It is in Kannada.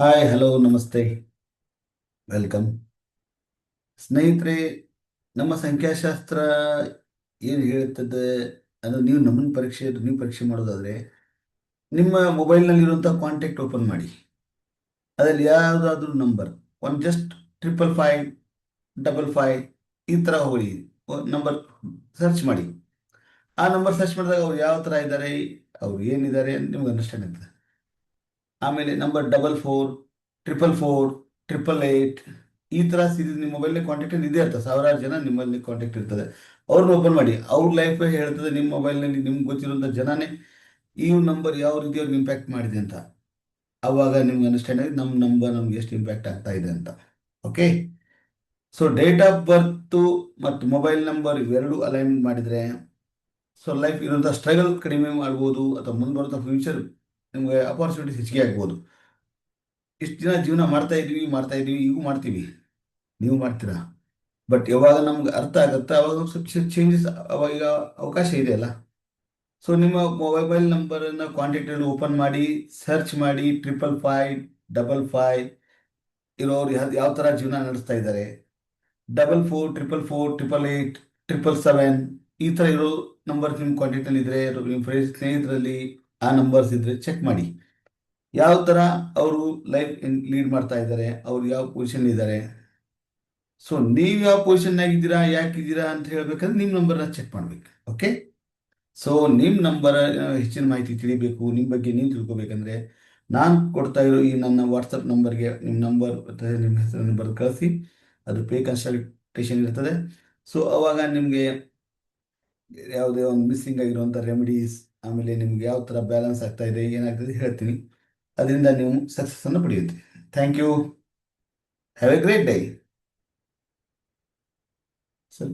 ಹಾಯ್ ಹಲೋ ನಮಸ್ತೆ ವೆಲ್ಕಮ್ ಸ್ನೇಹಿತರೆ. ನಮ್ಮ ಸಂಖ್ಯಾಶಾಸ್ತ್ರ ಏನು ಹೇಳುತ್ತದೆ ಅದು ನೀವು ಪರೀಕ್ಷೆ ಮಾಡೋದಾದರೆ ನಿಮ್ಮ ಮೊಬೈಲ್ನಲ್ಲಿರುವಂಥ ಕಾಂಟ್ಯಾಕ್ಟ್ ಓಪನ್ ಮಾಡಿ. ಅದರಲ್ಲಿ ಯಾವುದಾದ್ರೂ ನಂಬರ್ ಒಂದು ಜಸ್ಟ್ 555 55 ಈ ಥರ ಹೋಗಿ ನಂಬರ್ ಸರ್ಚ್ ಮಾಡಿ. ಆ ನಂಬರ್ ಸರ್ಚ್ ಮಾಡಿದಾಗ ಅವ್ರು ಯಾವ ಥರ ಇದ್ದಾರೆ, ಅವ್ರು ಏನಿದ್ದಾರೆ ಅಂತ ನಿಮ್ಗೆ ಅಂಡರ್ಸ್ಟ್ಯಾಂಡ್ ಆಗ್ತದೆ. ಆಮೇಲೆ ನಂಬರ್ 44 444 888 ಈ ಥರ ಸೀರೀಸ್ ನಿಮ್ಮ ಮೊಬೈಲ್ನಲ್ಲಿ ಕಾಂಟ್ಯಾಕ್ಟ್ ಇದೇ ಇರ್ತದೆ. ಸಾವಿರಾರು ಜನ ನಿಮ್ಮಲ್ಲಿ ಕಾಂಟ್ಯಾಕ್ಟ್ ಇರ್ತದೆ. ಅವ್ರನ್ನ ಓಪನ್ ಮಾಡಿ. ಅವ್ರ ಲೈಫ್ ಹೇಳ್ತದೆ ನಿಮ್ಮ ಮೊಬೈಲ್ನಲ್ಲಿ ನಿಮ್ಗೆ ಗೊತ್ತಿರುವಂಥ ಜನನೇ ಈ ನಂಬರ್ ಯಾವ ರೀತಿ ಅವ್ರಿಗೆ ಇಂಪ್ಯಾಕ್ಟ್ ಮಾಡಿದೆ ಅಂತ. ಆವಾಗ ನಿಮ್ಗೆ ಅಂಡರ್ಸ್ಟ್ಯಾಂಡ್ ಆಗಿ ನಮ್ಮ ನಂಬರ್ ನಮ್ಗೆ ಎಷ್ಟು ಇಂಪ್ಯಾಕ್ಟ್ ಆಗ್ತಾ ಇದೆ ಅಂತ. Okay. So date of birth ಮತ್ತು ಮೊಬೈಲ್ ನಂಬರ್ ಇವೆರಡು ಅಲೈನ್ಮೆಂಟ್ ಮಾಡಿದರೆ ಸೊ ಲೈಫ್ ಇರುವಂಥ ಸ್ಟ್ರಗಲ್ ಕಡಿಮೆ ಮಾಡ್ಬೋದು, ಅಥವಾ ಮುಂದೆ ಬರುವಂಥ ಫ್ಯೂಚರ್ ನಿಮಗೆ ಅಪಾರ್ಚುನಿಟೀಸ್ ಹೆಚ್ಚಿಗೆ ಆಗ್ಬೋದು. ಇಷ್ಟು ದಿನ ಜೀವನ ಮಾಡ್ತಾ ಇದ್ವಿ, ಈಗೂ ಮಾಡ್ತೀವಿ, ನೀವು ಮಾಡ್ತೀರಾ. ಬಟ್ ಯಾವಾಗ ನಮ್ಗೆ ಅರ್ಥ ಆಗುತ್ತೆ ಅವಾಗ ಸ್ವಲ್ಪ ಚೇಂಜಸ್ ಅವಾಗ ಈಗ ಅವಕಾಶ ಇದೆ ಅಲ್ಲ. ಸೊ ನಿಮ್ಮ ಮೊಬೈಲ್ ನಂಬರನ್ನು ಕಾಂಟ್ಯಾಕ್ಟಲ್ಲಿ ಓಪನ್ ಮಾಡಿ, ಸರ್ಚ್ ಮಾಡಿ. 555 ಇರೋರು ಯಾವ ಥರ ಜೀವನ ನಡೆಸ್ತಾ ಇದ್ದಾರೆ. 44 444 888 ಈ ಥರ ಇರೋ ನಂಬರ್ ನಿಮ್ಮ ಕಾಂಟ್ಯಾಕ್ಟಲ್ಲಿ ಇದ್ದರೆ, ನಿಮ್ಮ ಫ್ರೆಂಡ್ಸ್ ಸ್ನೇಹಿತರಲ್ಲಿ ಆ ನಂಬರ್ಸ್ ಇದ್ದರೆ ಚೆಕ್ ಮಾಡಿ. ಯಾವ ಥರ ಅವರು ಲೈಫ್ ಲೀಡ್ ಮಾಡ್ತಾ ಇದ್ದಾರೆ, ಅವ್ರು ಯಾವ ಪೊಸಿಷನ್ ಇದ್ದಾರೆ. ಸೊ ನೀವು ಯಾವ ಪೊಸಿಷನ್ನಾಗಿದ್ದೀರಾ, ಯಾಕಿದ್ದೀರಾ ಅಂತ ಹೇಳ್ಬೇಕಂದ್ರೆ ನಿಮ್ಮ ನಂಬರ್ನ ಚೆಕ್ ಮಾಡ್ಬೇಕು. ಓಕೆ. ಸೊ ನಿಮ್ಮ ನಂಬರ್ ಹೆಚ್ಚಿನ ಮಾಹಿತಿ ತಿಳಿಬೇಕು, ನಿಮ್ಮ ಬಗ್ಗೆ ನೀವು ತಿಳ್ಕೊಬೇಕಂದ್ರೆ ನಾನು ಕೊಡ್ತಾ ಇರೋ ಈ ನನ್ನ ವಾಟ್ಸಪ್ ನಂಬರ್ಗೆ ನಿಮ್ಮ ನಂಬರ್ ಮತ್ತು ನಿಮ್ಮ ಹೆಸರನ್ನು ಬರೆದು ಕಳಿಸಿ. ಅದು ಪೇ ಕನ್ಸಲ್ಟೇಷನ್ ಇರ್ತದೆ. ಸೊ ಅವಾಗ ನಿಮಗೆ ಯಾವುದೇ ಒಂದು ಮಿಸ್ಸಿಂಗ್ ಆಗಿರುವಂಥ ರೆಮಿಡೀಸ್, ಆಮೇಲೆ ನಿಮ್ಗೆ ಯಾವ ಥರ ಬ್ಯಾಲೆನ್ಸ್ ಆಗ್ತಾ ಇದೆ, ಏನಾಗ್ತದೆ ಹೇಳ್ತೀನಿ. ಅದರಿಂದ ನೀವು ಸಕ್ಸಸ್ಸನ್ನು ಪಡೆಯುತ್ತೀರಿ. Thank you. Have a great day. Sir.